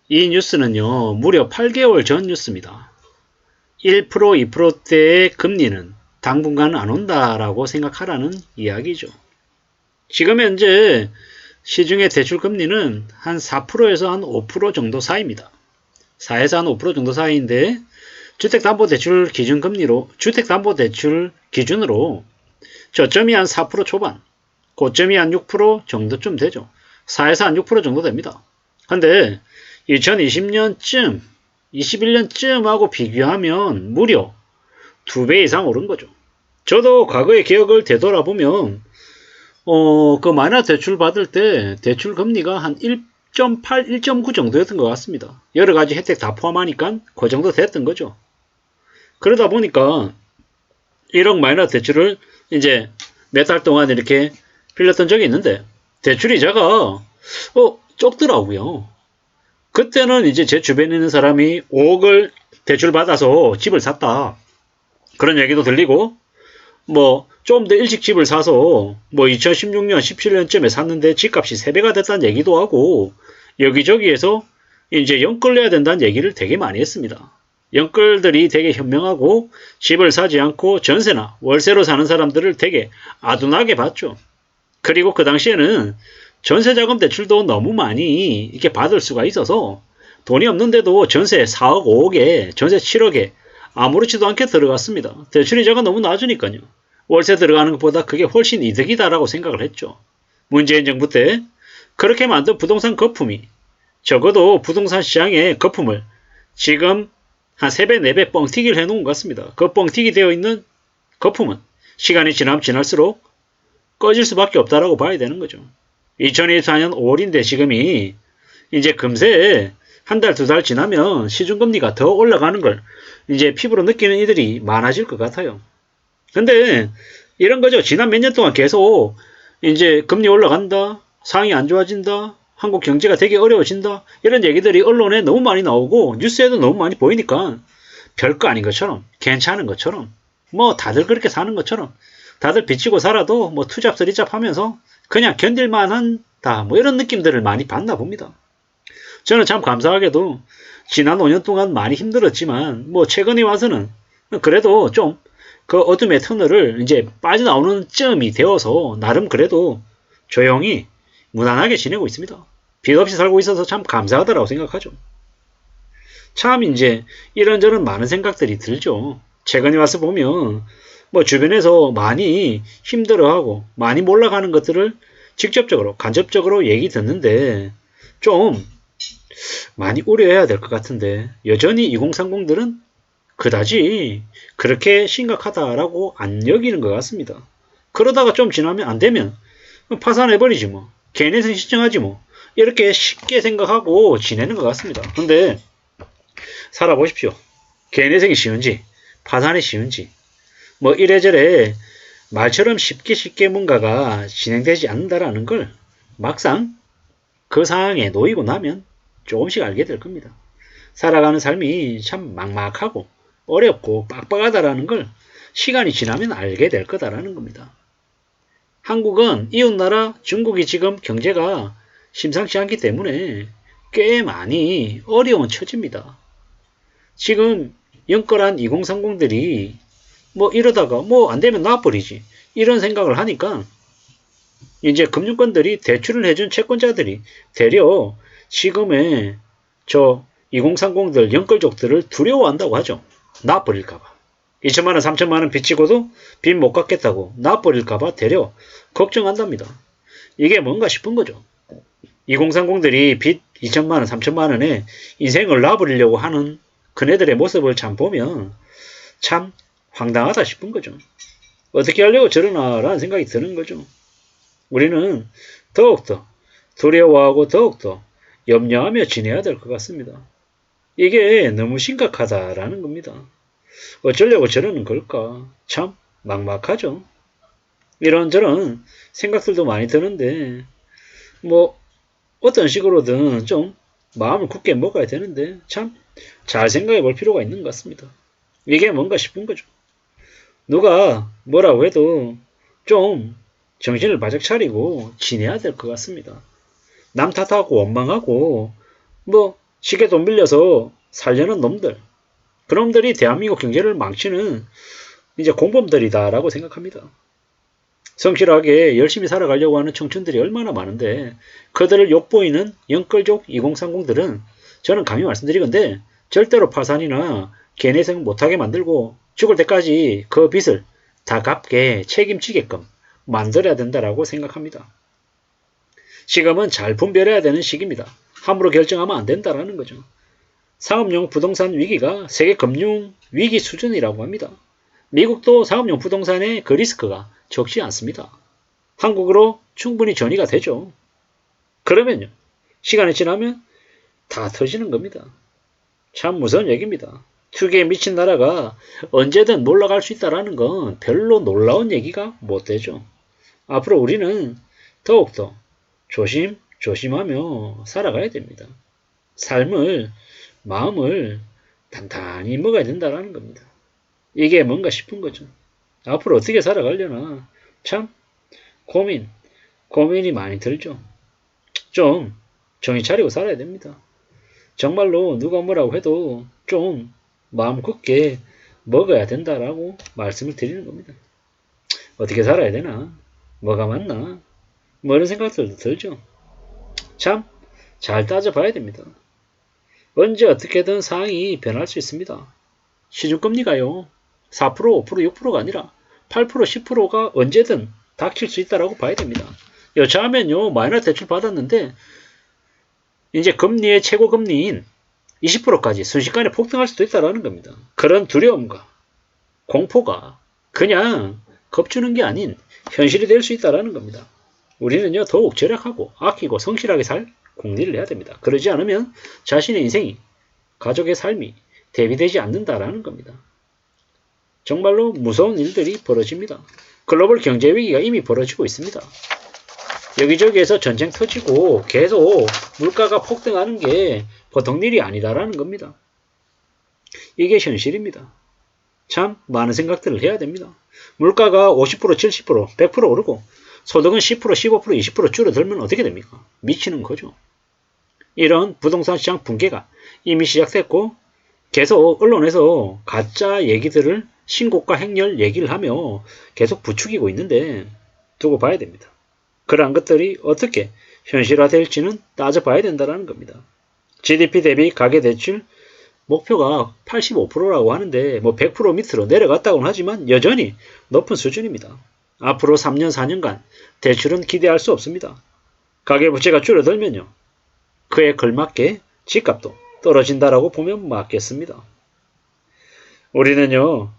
이 뉴스는요, 무려 8개월 전 뉴스입니다. 1%, 2%대의 금리는 당분간 안 온다라고 생각하라는 이야기죠. 지금 현재 시중의 대출 금리는 한 4%에서 한 5% 정도 사이입니다. 4에서 한 5% 정도 사이인데 주택담보대출 기준금리로 주택담보대출 기준으로 저점이 한 4% 초반, 고점이 한 6% 정도쯤 되죠. 4에서 한 6% 정도 됩니다. 근데 2020년쯤, 21년쯤하고 비교하면 무려 2배 이상 오른 거죠. 저도 과거의 기억을 되돌아보면 그 마이너 대출 받을 때 대출 금리가 한 1.8, 1.9 정도였던 것 같습니다. 여러 가지 혜택 다 포함하니까 그 정도 됐던 거죠. 그러다 보니까 1억 마이너 대출을 이제 몇 달 동안 이렇게 빌렸던 적이 있는데 대출 이자가 적더라고요. 그때는 이제 제 주변에 있는 사람이 5억을 대출 받아서 집을 샀다. 그런 얘기도 들리고 뭐 좀 더 일찍 집을 사서 뭐 2016년, 17년쯤에 샀는데 집값이 3배가 됐다는 얘기도 하고 여기저기에서 이제 연끌 내야 된다는 얘기를 되게 많이 했습니다. 연끌들이 되게 현명하고 집을 사지 않고 전세나 월세로 사는 사람들을 되게 아둔하게 봤죠. 그리고 그 당시에는 전세자금 대출도 너무 많이 이렇게 받을 수가 있어서 돈이 없는데도 전세 4억, 5억에 전세 7억에 아무렇지도 않게 들어갔습니다. 대출이자가 너무 낮으니까요. 월세 들어가는 것보다 그게 훨씬 이득이다라고 생각을 했죠. 문재인 정부 때 그렇게 만든 부동산 거품이 적어도 부동산 시장의 거품을 지금 한 3배, 4배 뻥튀기를 해놓은 것 같습니다. 그 뻥튀기 되어 있는 거품은 시간이 지나면 지날수록 꺼질 수밖에 없다라고 봐야 되는 거죠. 2024년 5월인데 지금이 이제 금세 한 달, 2달 지나면 시중금리가 더 올라가는 걸 이제 피부로 느끼는 이들이 많아질 것 같아요. 근데 이런 거죠. 지난 몇 년 동안 계속 이제 금리 올라간다, 상황이 안 좋아진다, 한국 경제가 되게 어려워진다, 이런 얘기들이 언론에 너무 많이 나오고 뉴스에도 너무 많이 보이니까 별거 아닌 것처럼, 괜찮은 것처럼, 뭐 다들 그렇게 사는 것처럼, 다들 빚지고 살아도 뭐 투잡스리잡 하면서 그냥 견딜만 한다, 뭐 이런 느낌들을 많이 받나 봅니다. 저는 참 감사하게도 지난 5년 동안 많이 힘들었지만 뭐 최근에 와서는 그래도 좀 그 어둠의 터널을 이제 빠져나오는 쯤이 되어서 나름 그래도 조용히 무난하게 지내고 있습니다. 빚 없이 살고 있어서 참 감사하다라고 생각하죠. 참 이제 이런저런 많은 생각들이 들죠. 최근에 와서 보면 뭐 주변에서 많이 힘들어하고 많이 몰라가는 것들을 직접적으로 간접적으로 얘기 듣는데 좀 많이 우려해야 될 것 같은데 여전히 2030들은 그다지 그렇게 심각하다라고 안 여기는 것 같습니다. 그러다가 좀 지나면 안 되면 파산해버리지 뭐. 개인회생 신청하지 뭐. 이렇게 쉽게 생각하고 지내는 것 같습니다. 근데 살아보십시오. 개인회생이 쉬운지 파산이 쉬운지 뭐 이래저래 말처럼 쉽게 뭔가가 진행되지 않는다라는 걸 막상 그 상황에 놓이고 나면 조금씩 알게 될 겁니다. 살아가는 삶이 참 막막하고 어렵고 빡빡하다라는 걸 시간이 지나면 알게 될 거다라는 겁니다. 한국은 이웃나라 중국이 지금 경제가 심상치 않기 때문에 꽤 많이 어려운 처지입니다. 지금 영끌한 2030들이 뭐 이러다가 뭐 안되면 놔버리지 이런 생각을 하니까 이제 금융권들이 대출을 해준 채권자들이 되려 지금의 저 2030들 영끌족들을 두려워한다고 하죠. 놔버릴까봐. 2천만원 3천만원 빚지고도 빚 못 갚겠다고 놔버릴까봐 되려 걱정한답니다. 이게 뭔가 싶은 거죠. 2030들이 빚 2천만원 3천만원에 인생을 놔버리려고 하는 그네들의 모습을 참 보면 참 황당하다 싶은 거죠. 어떻게 하려고 저러나 라는 생각이 드는 거죠. 우리는 더욱더 두려워하고 더욱더 염려하며 지내야 될 것 같습니다. 이게 너무 심각하다라는 겁니다. 어쩌려고 저러는 걸까? 참 막막하죠. 이런저런 생각들도 많이 드는데 뭐 어떤 식으로든 좀 마음을 굳게 먹어야 되는데 참 잘 생각해 볼 필요가 있는 것 같습니다. 이게 뭔가 싶은 거죠. 누가 뭐라고 해도 좀 정신을 바짝 차리고 지내야 될 것 같습니다. 남 탓하고 원망하고 뭐 시계 돈 빌려서 살려는 놈들. 그놈들이 대한민국 경제를 망치는 이제 공범들이다라고 생각합니다. 성실하게 열심히 살아가려고 하는 청춘들이 얼마나 많은데 그들을 욕보이는 영끌족 2030들은 저는 감히 말씀드리건대 절대로 파산이나 개내생 못하게 만들고 죽을 때까지 그 빚을 다 갚게 책임지게끔 만들어야 된다라고 생각합니다. 지금은 잘 분별해야 되는 시기입니다. 함부로 결정하면 안 된다라는 거죠. 상업용 부동산 위기가 세계 금융 위기 수준이라고 합니다. 미국도 상업용 부동산의 그 리스크가 적지 않습니다. 한국으로 충분히 전이가 되죠. 그러면요. 시간이 지나면 다 터지는 겁니다. 참 무서운 얘기입니다. 투기에 미친 나라가 언제든 놀러갈 수 있다는 건 별로 놀라운 얘기가 못 되죠. 앞으로 우리는 더욱더 조심하며 살아가야 됩니다. 삶을, 마음을 단단히 먹어야 된다는 겁니다. 이게 뭔가 싶은 거죠. 앞으로 어떻게 살아가려나 참 고민이 많이 들죠. 좀 정신 차리고 살아야 됩니다. 정말로 누가 뭐라고 해도 좀 마음 굳게 먹어야 된다라고 말씀을 드리는 겁니다. 어떻게 살아야 되나? 뭐가 맞나? 뭐 이런 생각들도 들죠. 참 잘 따져봐야 됩니다. 언제 어떻게든 상황이 변할 수 있습니다. 시중금리가요. 4%, 5%, 6%가 아니라 8%, 10%가 언제든 닥칠 수 있다고 봐야 됩니다. 여차하면요. 마이너스 대출 받았는데 이제 금리의 최고 금리인 20%까지 순식간에 폭등할 수도 있다는 겁니다. 그런 두려움과 공포가 그냥 겁주는 게 아닌 현실이 될 수 있다는 겁니다. 우리는요. 더욱 절약하고 아끼고 성실하게 살 공리를 해야 됩니다. 그러지 않으면 자신의 인생이 가족의 삶이 대비되지 않는다라는 겁니다. 정말로 무서운 일들이 벌어집니다. 글로벌 경제 위기가 이미 벌어지고 있습니다. 여기저기에서 전쟁 터지고 계속 물가가 폭등하는 게 보통 일이 아니다라는 겁니다. 이게 현실입니다. 참 많은 생각들을 해야 됩니다. 물가가 50%, 70%, 100% 오르고 소득은 10%, 15%, 20% 줄어들면 어떻게 됩니까? 미치는 거죠. 이런 부동산 시장 붕괴가 이미 시작됐고 계속 언론에서 가짜 얘기들을 신고가 행렬 얘기를 하며 계속 부추기고 있는데 두고 봐야 됩니다. 그러한 것들이 어떻게 현실화될지는 따져봐야 된다는 겁니다. GDP 대비 가계대출 목표가 85%라고 하는데 뭐 100% 밑으로 내려갔다고는 하지만 여전히 높은 수준입니다. 앞으로 3년, 4년간 대출은 기대할 수 없습니다. 가계부채가 줄어들면요. 그에 걸맞게 집값도 떨어진다라고 보면 맞겠습니다. 우리는요.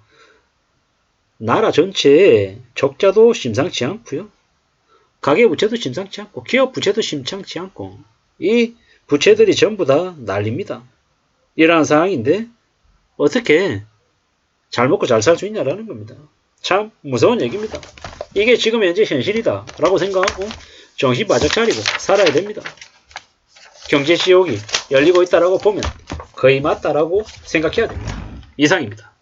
나라 전체의 적자도 심상치 않고요. 가계부채도 심상치 않고 기업 부채도 심상치 않고 이 부채들이 전부 다 난립니다. 이러한 상황인데 어떻게 잘 먹고 잘 살 수 있냐라는 겁니다. 참 무서운 얘기입니다. 이게 지금 현재 현실이다 라고 생각하고 정신 바짝 차리고 살아야 됩니다. 경제 지옥이 열리고 있다라고 보면 거의 맞다라고 생각해야 됩니다. 이상입니다.